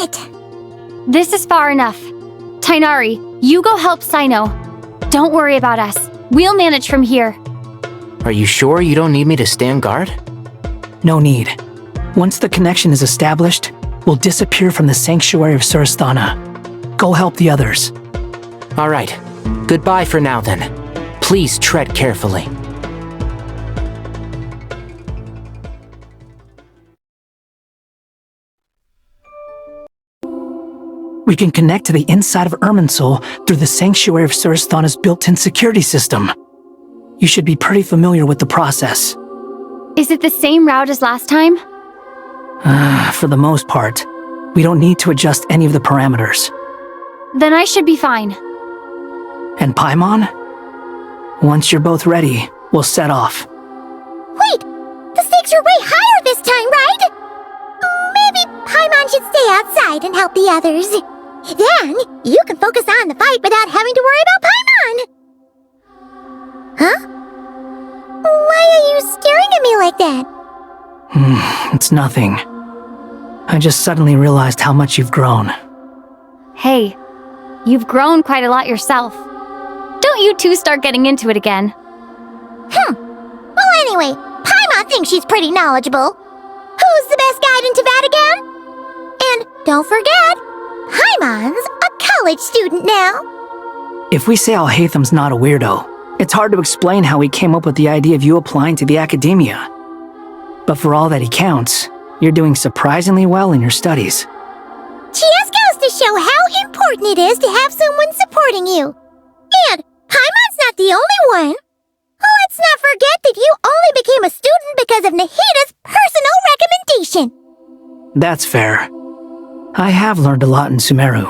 it! This is far enough. Tighnari, you go help Sino. Don't worry about us. We'll manage from here. Are you sure you don't need me to stand guard? No need. Once the connection is established, we'll disappear from the sanctuary of Surasthana. Go help the others. All right. Goodbye for now, then. Please tread carefully. We can connect to the inside of Irminsul through the sanctuary of Surasthana's built-in security system. You should be pretty familiar with the process. Is it the same route as last time? For the most part. We don't need to adjust any of the parameters. Then I should be fine. And Paimon? Once you're both ready, we'll set off. Wait! The stakes are way higher this time, right? Maybe Paimon should stay outside and help the others. Then, you can focus on the fight without having to worry about Paimon! Huh? Why are you staring at me like that? It's nothing. I just suddenly realized how much you've grown. Hey, you've grown quite a lot yourself. Don't you two start getting into it again. Well, anyway, Paimon thinks she's pretty knowledgeable. Who's the best guide in Teyvat again? And don't forget, Paimon's a college student now. If we say Alhaitham's not a weirdo, it's hard to explain how he came up with the idea of you applying to the academia. But for all that he counts, you're doing surprisingly well in your studies. Just goes to show how important it is to have someone supporting you. And Paimon's not the only one. Let's not forget that you only became a student because of Nahida's personal recommendation. That's fair. I have learned a lot in Sumeru.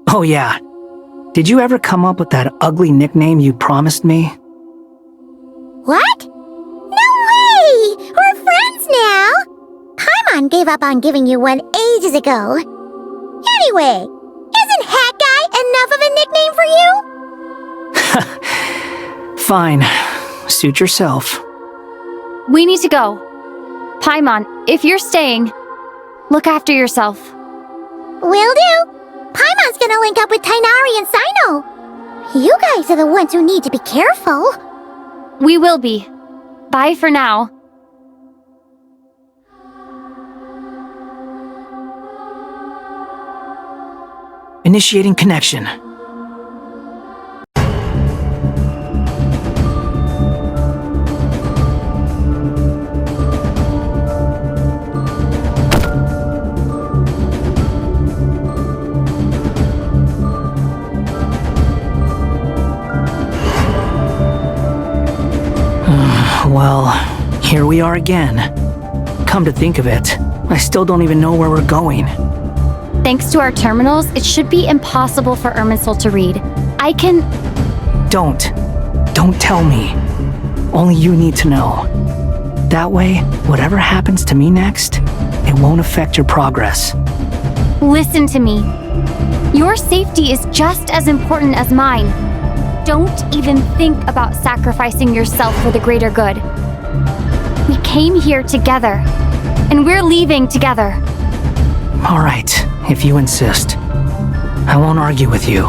Oh yeah, did you ever come up with that ugly nickname you promised me? What? No way! We're friends now! Paimon gave up on giving you one ages ago. Anyway, isn't Hat Guy enough of a nickname for you? Fine. Suit yourself. We need to go. Paimon, if you're staying, look after yourself. Will do. Paimon's gonna link up with Tighnari and Sino. You guys are the ones who need to be careful. We will be. Bye for now. Initiating connection. Well, here we are again. Come to think of it, I still don't even know where we're going. Thanks to our terminals, it should be impossible for Irminsul to read. I can... Don't tell me. Only you need to know. That way, whatever happens to me next, it won't affect your progress. Listen to me. Your safety is just as important as mine. Don't even think about sacrificing yourself for the greater good. We came here together, and we're leaving together. All right, if you insist. I won't argue with you.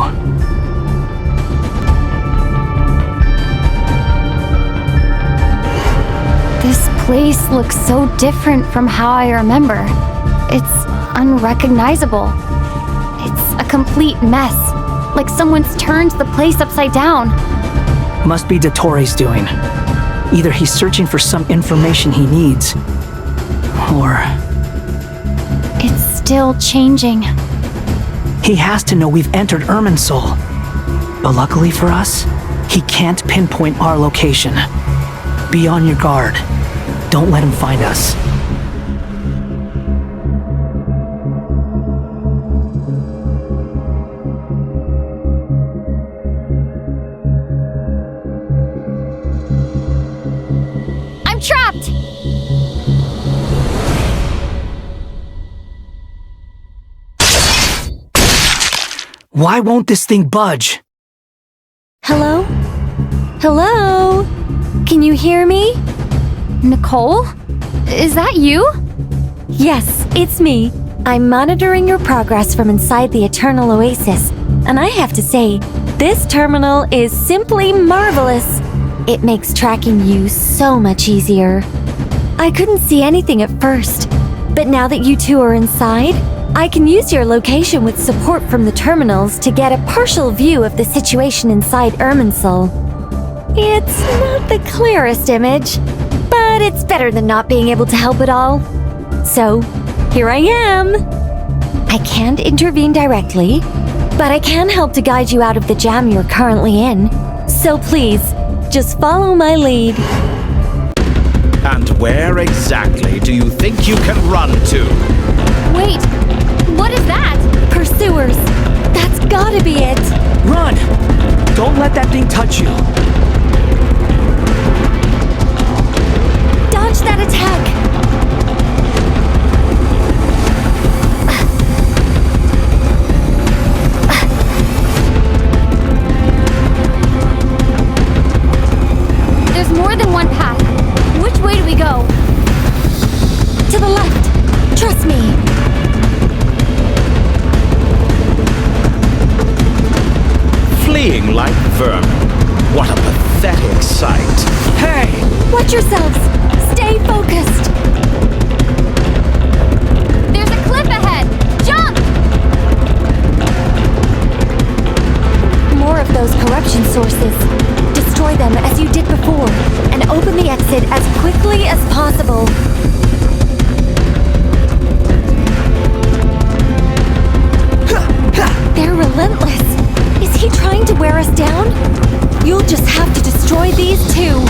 This place looks so different from how I remember. It's unrecognizable. It's a complete mess. Like someone's turned the place upside down. Must be Dottore's doing. Either he's searching for some information he needs, or... It's still changing. He has to know we've entered Irminsul. But luckily for us, he can't pinpoint our location. Be on your guard. Don't let him find us. I'm trapped! Why won't this thing budge? Hello? Hello? Can you hear me? Nicole? Is that you? Yes, it's me. I'm monitoring your progress from inside the Eternal Oasis, and I have to say, this terminal is simply marvelous. It makes tracking you so much easier. I couldn't see anything at first, but now that you two are inside, I can use your location with support from the terminals to get a partial view of the situation inside Irminsul. It's not the clearest image, but it's better than not being able to help at all. So, here I am. I can't intervene directly, but I can help to guide you out of the jam you're currently in. So please, just follow my lead. And where exactly do you think you can run to? Wait, what is that? Pursuers. That's gotta be it. Run! Don't let that thing touch you. Dodge that attack. There's more than one path. Which way do we go? To the left. Trust me. Fleeing like vermin. What a pathetic sight. Hey! Watch yourselves. Stay focused. There's a cliff ahead! Jump! More of those corruption sources. Destroy them as you did before, and open the exit as quickly as possible. They're relentless. Is he trying to wear us down? You'll just have to destroy these too.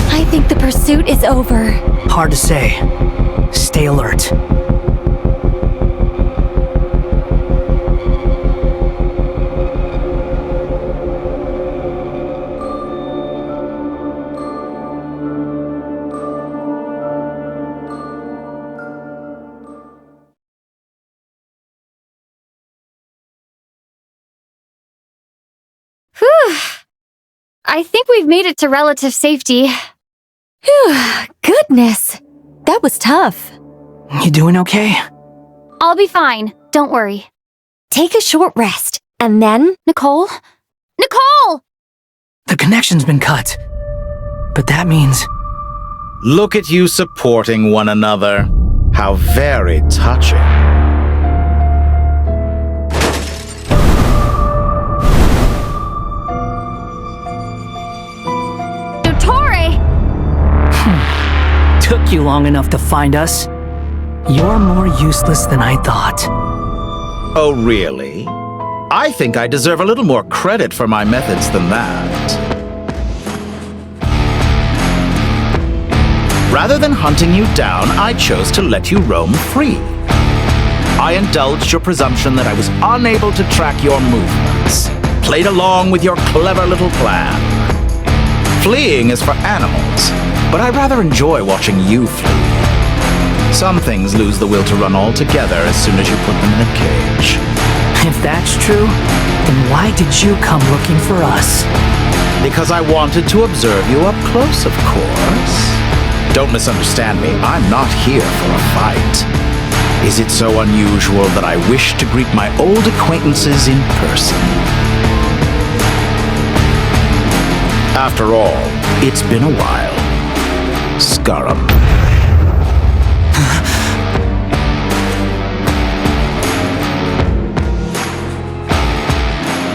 I think the pursuit is over. Hard to say. Stay alert. Whew. I think we've made it to relative safety. Phew, goodness. That was tough. You doing okay? I'll be fine. Don't worry. Take a short rest, and then... Nicole? Nicole! The connection's been cut. But that means... Look at you supporting one another. How very touching. Dottore! Took you long enough to find us. You're more useless than I thought. Oh, really? I think I deserve a little more credit for my methods than that. Rather than hunting you down, I chose to let you roam free. I indulged your presumption that I was unable to track your movements, played along with your clever little plan. Fleeing is for animals, but I rather enjoy watching you flee. Some things lose the will to run altogether as soon as you put them in a cage. If that's true, then why did you come looking for us? Because I wanted to observe you up close, of course. Don't misunderstand me, I'm not here for a fight. Is it so unusual that I wish to greet my old acquaintances in person? After all, it's been a while. Scarum.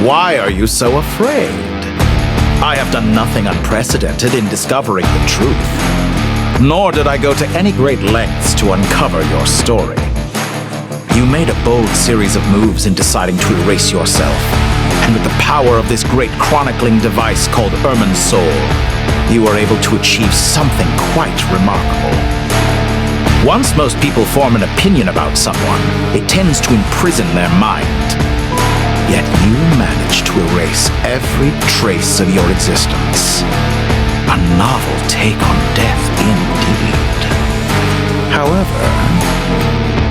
Why are you so afraid? I have done nothing unprecedented in discovering the truth. Nor did I go to any great lengths to uncover your story. You made a bold series of moves in deciding to erase yourself, and with the power of this great chronicling device called Irminsul, you were able to achieve something quite remarkable. Once most people form an opinion about someone, it tends to imprison their mind. Yet you managed to erase every trace of your existence. A novel take on death, indeed. However,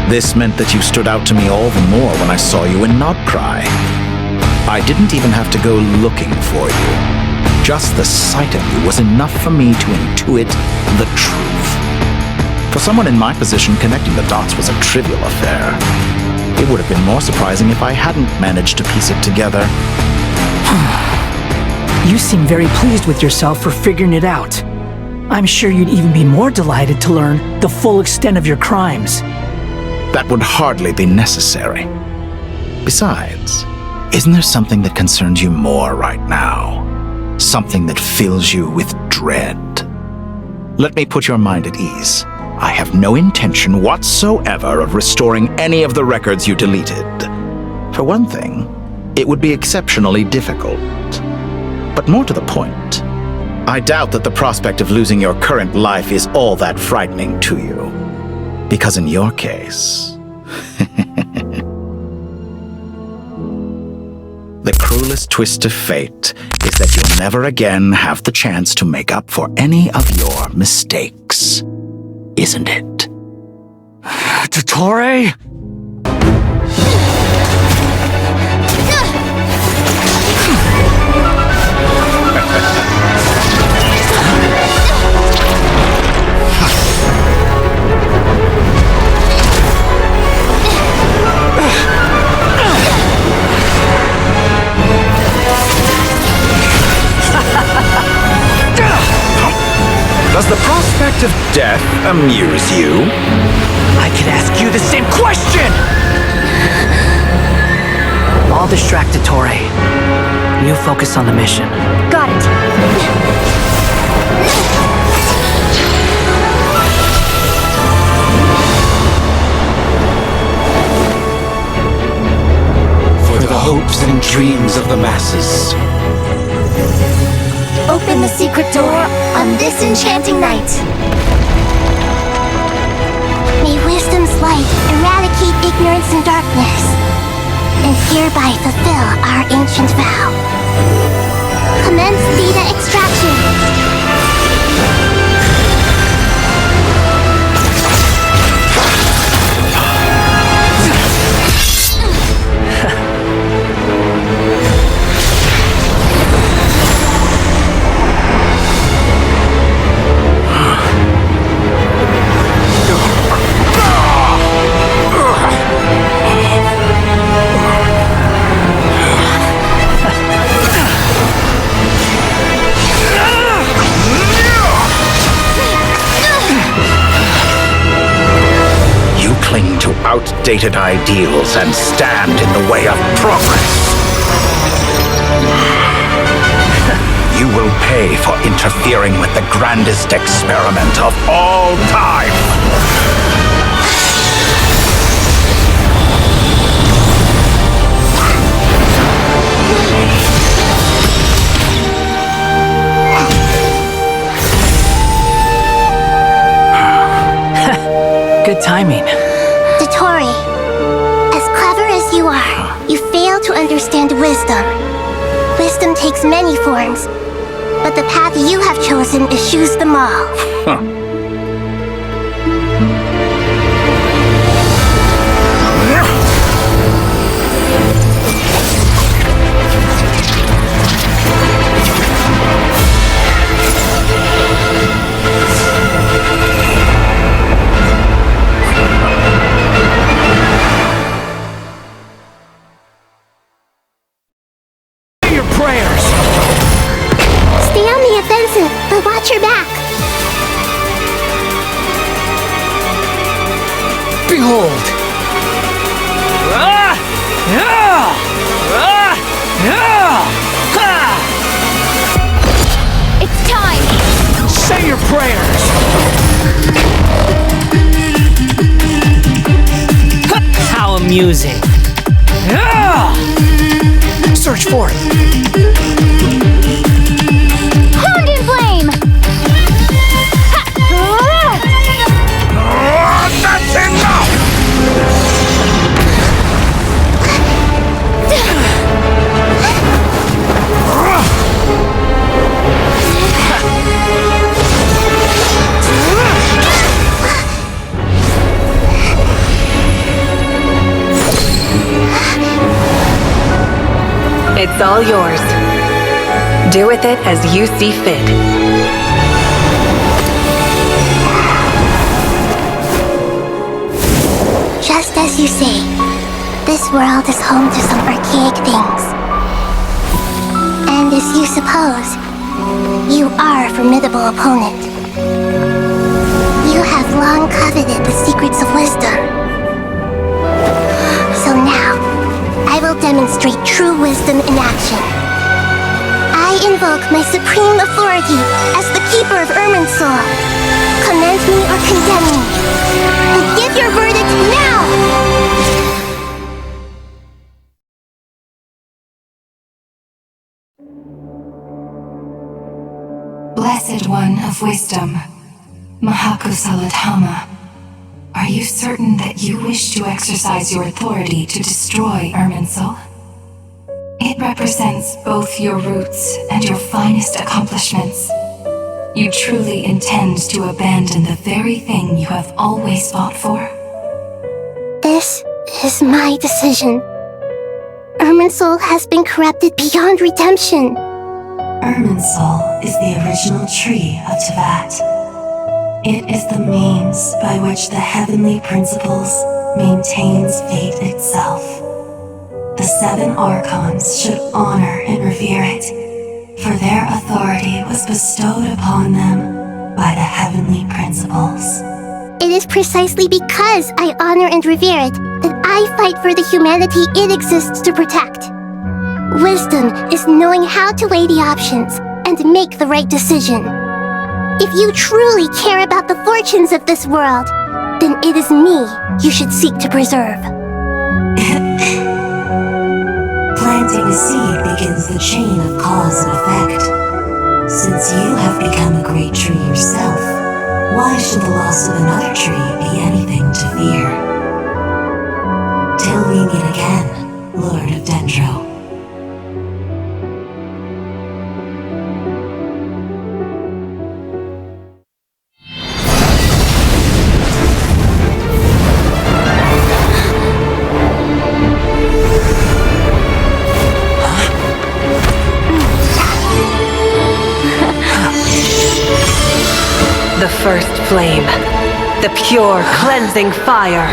this meant that you stood out to me all the more when I saw you in Nobcry. I didn't even have to go looking for you. Just the sight of you was enough for me to intuit the truth. For someone in my position, connecting the dots was a trivial affair. It would have been more surprising if I hadn't managed to piece it together. You seem very pleased with yourself for figuring it out. I'm sure you'd even be more delighted to learn the full extent of your crimes. That would hardly be necessary. Besides, isn't there something that concerns you more right now? Something that fills you with dread? Let me put your mind at ease. I have no intention whatsoever of restoring any of the records you deleted. For one thing, it would be exceptionally difficult. But more to the point, I doubt that the prospect of losing your current life is all that frightening to you. Because in your case... the cruelest twist of fate is that you'll never again have the chance to make up for any of your mistakes. Isn't it? Dottore? Does the prospect of death amuse you? I could ask you the same question! I'll distract Dottore. You focus on the mission. Got it. For the hopes and dreams of the masses. Open the secret door on this enchanting night. May wisdom's light eradicate ignorance and darkness, and hereby fulfill our ancient vow. Commence data extraction. Outdated ideals and stand in the way of progress. You will pay for interfering with the grandest experiment of all time. Good timing. Dottore, as clever as you are, you fail to understand wisdom. Wisdom takes many forms, but the path you have chosen eschews them all. But watch your back. Behold! It's time! Say your prayers! How amusing! Search for it! Hound in flame! That's enough! It's all yours. Do with it as you see fit. world is home to some archaic things. And as you suppose, you are a formidable opponent. You have long coveted the secrets of wisdom. So now, I will demonstrate true wisdom in action. I invoke my supreme authority as the keeper of Irminsul. Commend me or condemn me. And give your verdict now! Blessed One of Wisdom, Mahakusaladhama, are you certain that you wish to exercise your authority to destroy Irminsul? It represents both your roots and your finest accomplishments. You truly intend to abandon the very thing you have always fought for? This is my decision. Irminsul has been corrupted beyond redemption. Irminsul is the original tree of Teyvat. It is the means by which the heavenly principles maintains fate itself. The 7 Archons should honor and revere it, for their authority was bestowed upon them by the heavenly principles. It is precisely because I honor and revere it that I fight for the humanity it exists to protect. Wisdom is knowing how to weigh the options and make the right decision. If you truly care about the fortunes of this world, then it is me you should seek to preserve. Planting a seed begins the chain of cause and effect. Since you have become a great tree yourself, why should the loss of another tree be anything to fear? Till we meet again, Lord of Dendro. The first flame. The pure, cleansing fire.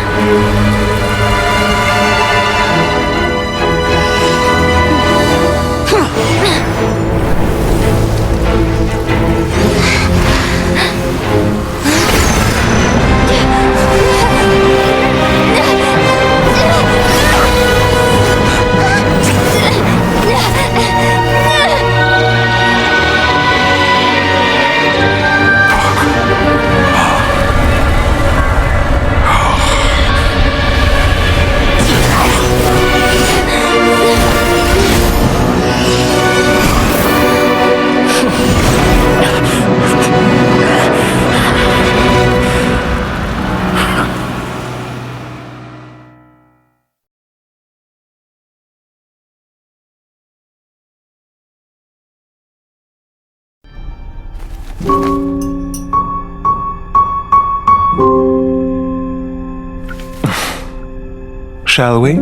Shall we?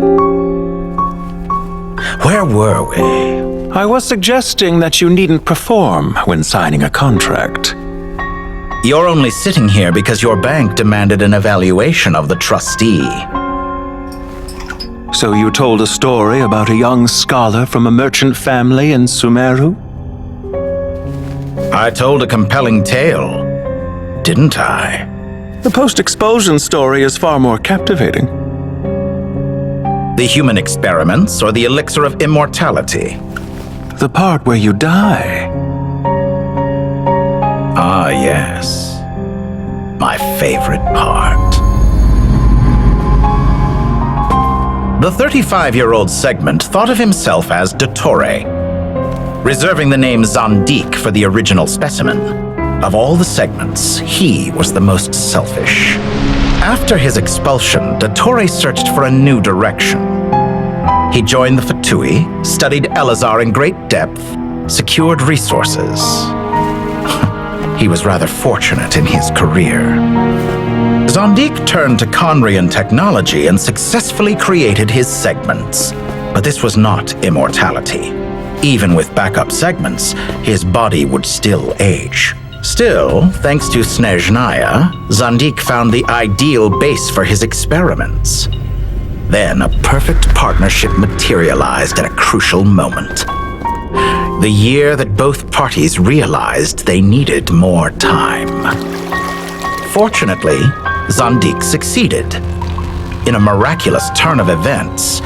Where were we? I was suggesting that you needn't perform when signing a contract. You're only sitting here because your bank demanded an evaluation of the trustee. So you told a story about a young scholar from a merchant family in Sumeru? I told a compelling tale, didn't I? The post-expulsion story is far more captivating. The human experiments or the elixir of immortality? The part where you die. Ah, yes. My favorite part. The 35-year-old Segment thought of himself as dottore, reserving the name Zandik for the original specimen. Of all the segments, he was the most selfish. After his expulsion, dottore searched for a new direction. He joined the Fatui, studied Elazar in great depth, secured resources. He was rather fortunate in his career. Zandik turned to Conrian technology and successfully created his segments. But this was not immortality. Even with backup segments, his body would still age. Still, thanks to Snezhnaya, Zandik found the ideal base for his experiments. Then a perfect partnership materialized at a crucial moment. The year that both parties realized they needed more time. Fortunately, Zandik succeeded. In a miraculous turn of events,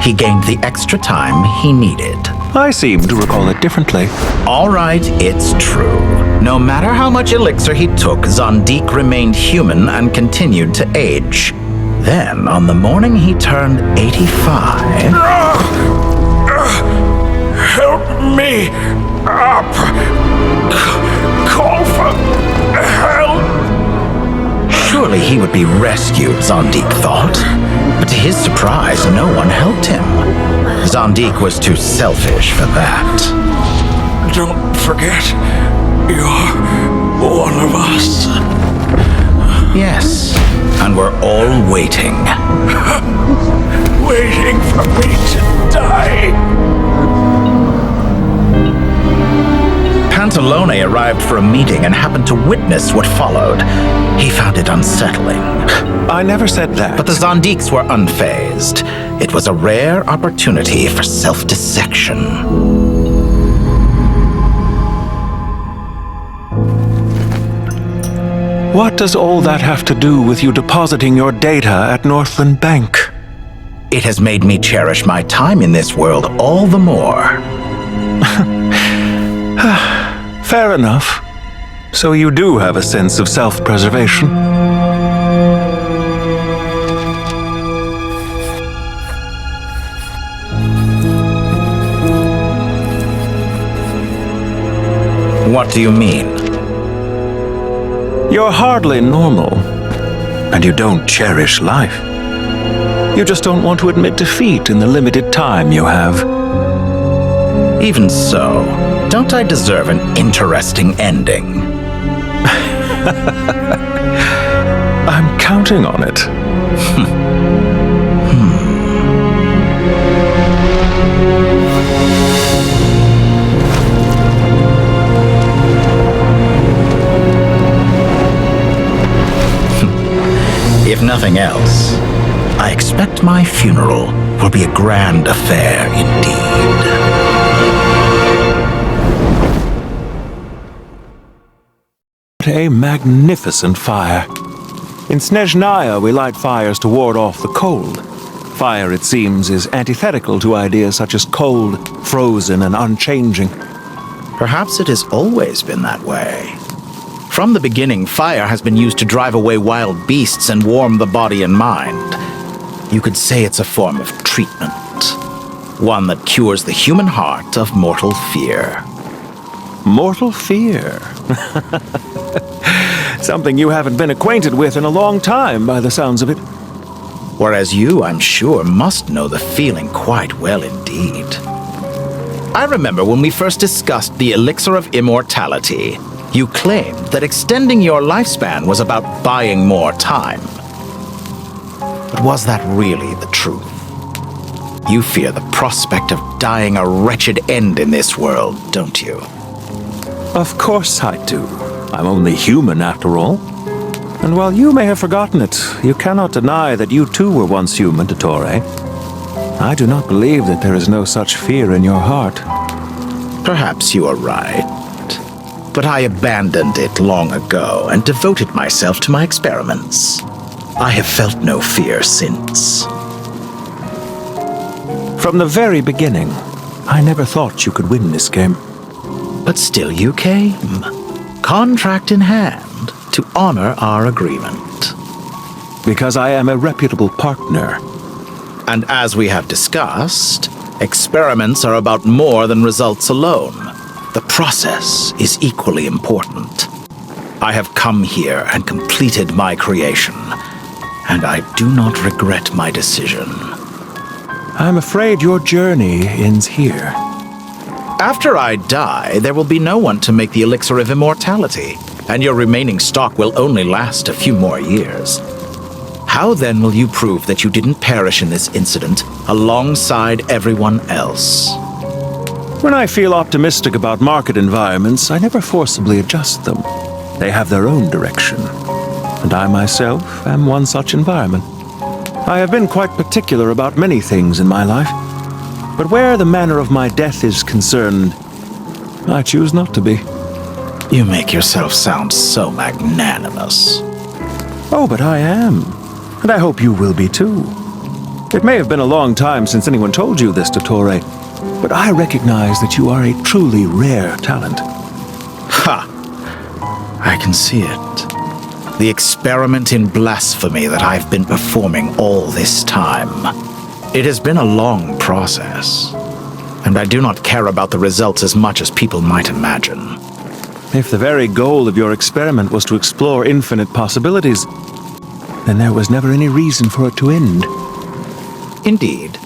he gained the extra time he needed. I seem to recall it differently. All right, it's true. No matter how much elixir he took, Zandik remained human and continued to age. Then, on the morning he turned 85... Help me up! Call for help! Surely he would be rescued, Zandik thought. But to his surprise, no one helped him. Zandik was too selfish for that. Don't forget, you're one of us. Yes, and we're all waiting. Waiting for me to die. Pantalone arrived for a meeting and happened to witness what followed. He found it unsettling. I never said that. But the Zandiks were unfazed. It was a rare opportunity for self-dissection. What does all that have to do with you depositing your data at Northland Bank? It has made me cherish my time in this world all the more. Fair enough. So you do have a sense of self-preservation. What do you mean? You're hardly normal, and you don't cherish life. You just don't want to admit defeat in the limited time you have. Even so, don't I deserve an interesting ending? I'm counting on it. If nothing else, I expect my funeral will be a grand affair indeed. What a magnificent fire. In Snezhnaya, we light fires to ward off the cold. Fire, it seems, is antithetical to ideas such as cold, frozen, and unchanging. Perhaps it has always been that way. From the beginning, fire has been used to drive away wild beasts and warm the body and mind. You could say it's a form of treatment. One that cures the human heart of mortal fear. Mortal fear? Something you haven't been acquainted with in a long time, by the sounds of it. Whereas you, I'm sure, must know the feeling quite well indeed. I remember when we first discussed the elixir of immortality, you claimed that extending your lifespan was about buying more time. But was that really the truth? You fear the prospect of dying a wretched end in this world, don't you? Of course I do. I'm only human, after all. And while you may have forgotten it, you cannot deny that you too were once human, dottore. I do not believe that there is no such fear in your heart. Perhaps you are right. But I abandoned it long ago and devoted myself to my experiments. I have felt no fear since. From the very beginning, I never thought you could win this game. But still you came, contract in hand, to honor our agreement. Because I am a reputable partner. And as we have discussed, experiments are about more than results alone. The process is equally important. I have come here and completed my creation, and I do not regret my decision. I'm afraid your journey ends here. After I die, there will be no one to make the elixir of immortality, and your remaining stock will only last a few more years. How then will you prove that you didn't perish in this incident alongside everyone else? When I feel optimistic about market environments, I never forcibly adjust them. They have their own direction, and I myself am one such environment. I have been quite particular about many things in my life, but where the manner of my death is concerned, I choose not to be. You make yourself sound so magnanimous. Oh, but I am, and I hope you will be too. It may have been a long time since anyone told you this, dottore, but I recognize that you are a truly rare talent. Ha! I can see it. The experiment in blasphemy that I've been performing all this time. It has been a long process, and I do not care about the results as much as people might imagine. If the very goal of your experiment was to explore infinite possibilities, then there was never any reason for it to end. Indeed.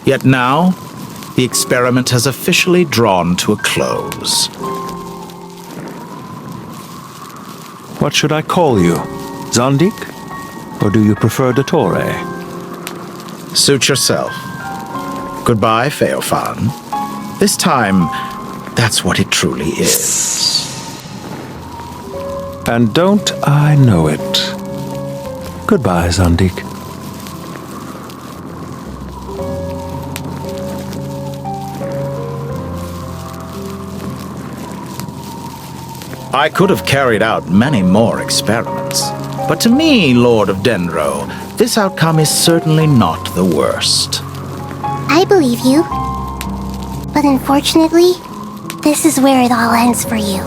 Yet now, the experiment has officially drawn to a close. What should I call you? Zondik? Or do you prefer dottore? Suit yourself. Goodbye, Feofan. This time, that's what it truly is. And don't I know it? Goodbye, Zondik. I could have carried out many more experiments, but to me, Lord of Dendro, this outcome is certainly not the worst. I believe you. But unfortunately, this is where it all ends for you.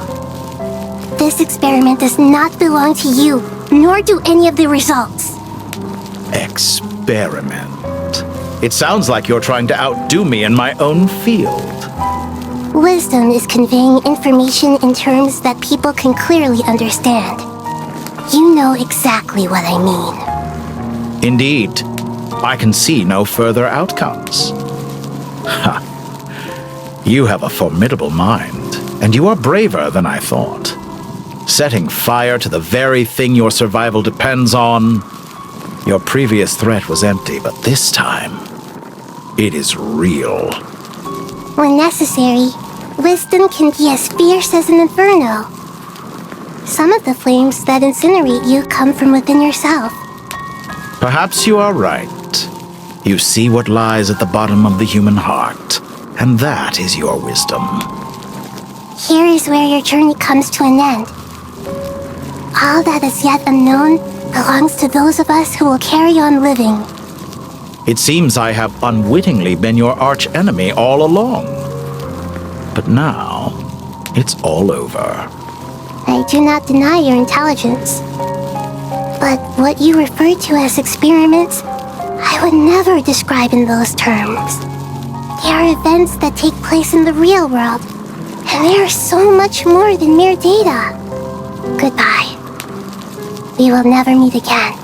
This experiment does not belong to you, nor do any of the results. Experiment? It sounds like you're trying to outdo me in my own field. Wisdom is conveying information in terms that people can clearly understand. You know exactly what I mean. Indeed. I can see no further outcomes. Ha! You have a formidable mind, and you are braver than I thought. Setting fire to the very thing your survival depends on. Your previous threat was empty, but this time, it is real. When necessary, wisdom can be as fierce as an inferno. Some of the flames that incinerate you come from within yourself. Perhaps you are right. You see what lies at the bottom of the human heart, and that is your wisdom. Here is where your journey comes to an end. All that is yet unknown belongs to those of us who will carry on living. It seems I have unwittingly been your arch-enemy all along. But now, it's all over. I do not deny your intelligence. But what you refer to as experiments, I would never describe in those terms. They are events that take place in the real world, and they are so much more than mere data. Goodbye. We will never meet again.